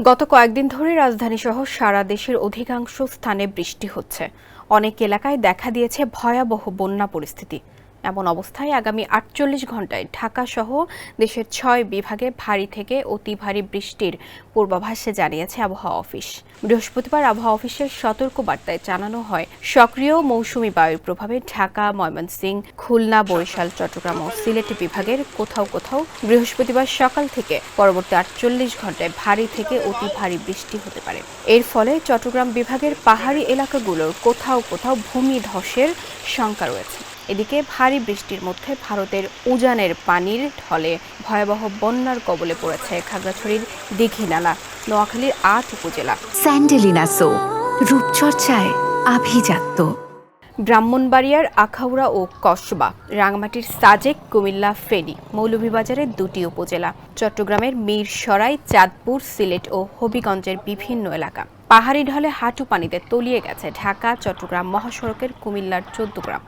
গত কয়েকদিন ধরে রাজধানীসহ সারা দেশের অধিকাংশ স্থানে বৃষ্টি হচ্ছে। অনেক এলাকায় দেখা দিয়েছে ভয়াবহ বন্যা পরিস্থিতি। এমন অবস্থায় আগামী ৪৮ ঘণ্টায় ঢাকাসহ দেশের ৬ বিভাগে ভারী থেকে অতি ভারী বৃষ্টির পূর্বাভাসে জানিয়েছে আবহাওয়া অফিস। বৃহস্পতিবার আবহাওয়া অফিসের সতর্ক বার্তায় জানানো হয়, সক্রিয় মৌসুমি বায়ুর প্রভাবে ঢাকা, ময়মনসিংহ, খুলনা, বরিশাল, চট্টগ্রাম ও সিলেট বিভাগের কোথাও কোথাও বৃহস্পতিবার সকাল থেকে পরবর্তী ৪৮ ঘণ্টায় ভারী থেকে অতি ভারী বৃষ্টি হতে পারে। এর ফলে চট্টগ্রাম বিভাগের পাহাড়ি এলাকাগুলোর কোথাও কোথাও ভূমি ধসের শঙ্কা রয়েছে। এদিকে ভারী বৃষ্টির মধ্যে ভারতের উজানের পানির ঢলে ভয়াবহ বন্যার কবলে পড়েছে খাগড়াছড়ির দীঘিনালা, নোয়াখালীর ৮ উপজেলা। স্যান্ডেলিনা সো, রূপচর্চায় আভিজাত্য। ব্রাহ্মণবাড়িয়ার আখাউড়া ও কসবা, রাঙামাটির সাজেক, কুমিল্লা, ফেনী, মৌলভীবাজারের ২টি উপজেলা, চট্টগ্রামের মীরসরাই, চাঁদপুর, সিলেট ও হবিগঞ্জের বিভিন্ন এলাকা। পাহাড়ি ঢলে হাঁটু পানিতে তলিয়ে গেছে ঢাকা চট্টগ্রাম মহাসড়কের কুমিল্লার ১৪ গ্রাম।